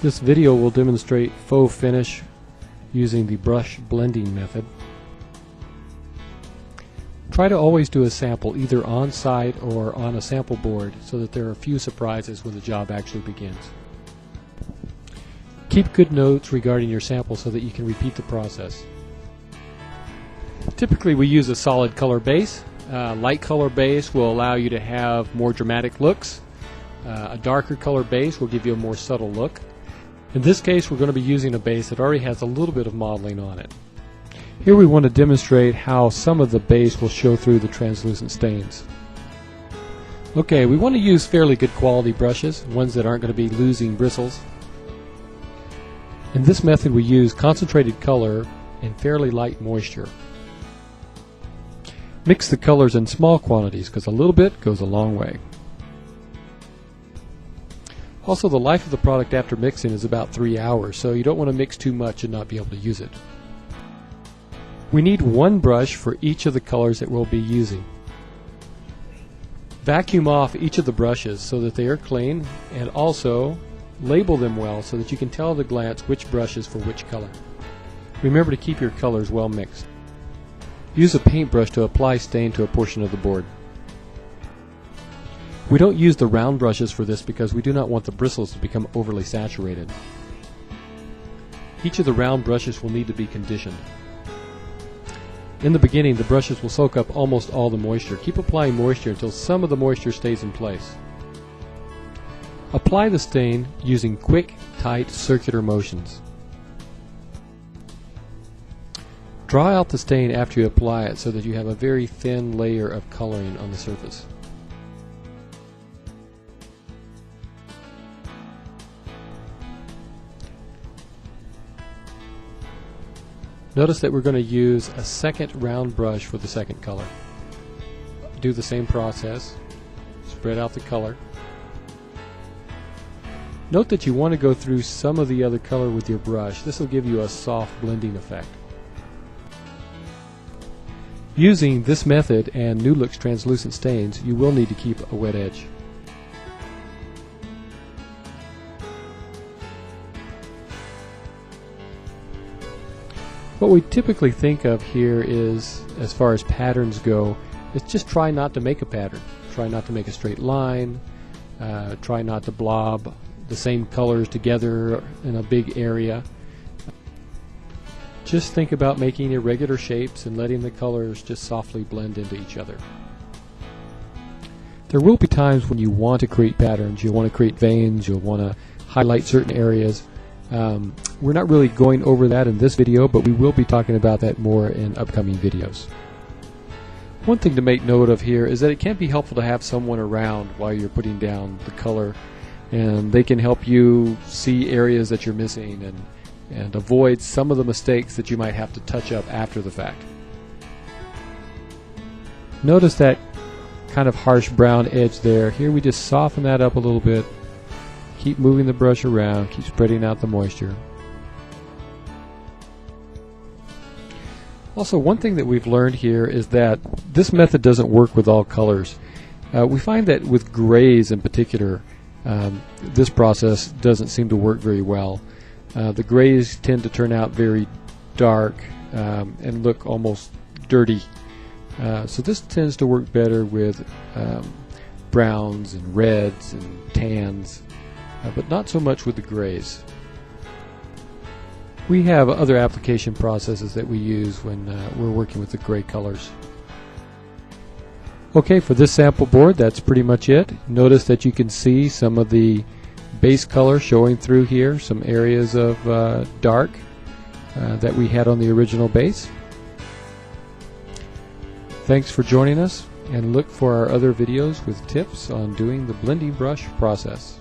This video will demonstrate faux finish using the brush blending method. Try to always do a sample either on site or on a sample board so that there are few surprises when the job actually begins. Keep good notes regarding your sample so that you can repeat the process. Typically we use a solid color base. Light color base will allow you to have more dramatic looks. A darker color base will give you a more subtle look. In this case we're going to be using a base that already has a little bit of modeling on it. Here we want to demonstrate how some of the base will show through the translucent stains. Okay, we want to use fairly good quality brushes, ones that aren't going to be losing bristles. In this method we use concentrated color and fairly light moisture. Mix the colors in small quantities because a little bit goes a long way. Also, the life of the product after mixing is about 3 hours, so you don't want to mix too much and not be able to use it. We need one brush for each of the colors that we'll be using. Vacuum off each of the brushes so that they are clean, and also label them well so that you can tell at a glance which brush is for which color. Remember to keep your colors well mixed. Use a paintbrush to apply stain to a portion of the board. We don't use the round brushes for this because we do not want the bristles to become overly saturated. Each of the round brushes will need to be conditioned. In the beginning, the brushes will soak up almost all the moisture. Keep applying moisture until some of the moisture stays in place. Apply the stain using quick, tight, circular motions. Draw out the stain after you apply it so that you have a very thin layer of coloring on the surface. Notice that we're going to use a second round brush for the second color. Do the same process. Spread out the color. Note that you want to go through some of the other color with your brush. This will give you a soft blending effect. Using this method and NewLook's translucent stains, you will need to keep a wet edge. What we typically think of here is, as far as patterns go, is just try not to make a pattern. Try not to make a straight line. Try not to blob the same colors together in a big area. Just think about making irregular shapes and letting the colors just softly blend into each other. There will be times when you want to create patterns. You'll want to create veins. You'll want to highlight certain areas. We're not really going over that in this video, but we will be talking about that more in upcoming videos. One thing to make note of here is that it can be helpful to have someone around while you're putting down the color, and they can help you see areas that you're missing and avoid some of the mistakes that you might have to touch up after the fact. Notice that kind of harsh brown edge there. Here we just soften that up a little bit. Keep moving the brush around, keep spreading out the moisture. Also, one thing that we've learned here is that this method doesn't work with all colors. We find that with grays in particular, this process doesn't seem to work very well. The grays tend to turn out very dark and look almost dirty. So this tends to work better with browns and reds and tans. But not so much with the grays. We have other application processes that we use when we're working with the gray colors. Okay, for this sample board, that's pretty much it. Notice that you can see some of the base color showing through here, some areas of dark that we had on the original base. Thanks for joining us, and look for our other videos with tips on doing the blending brush process.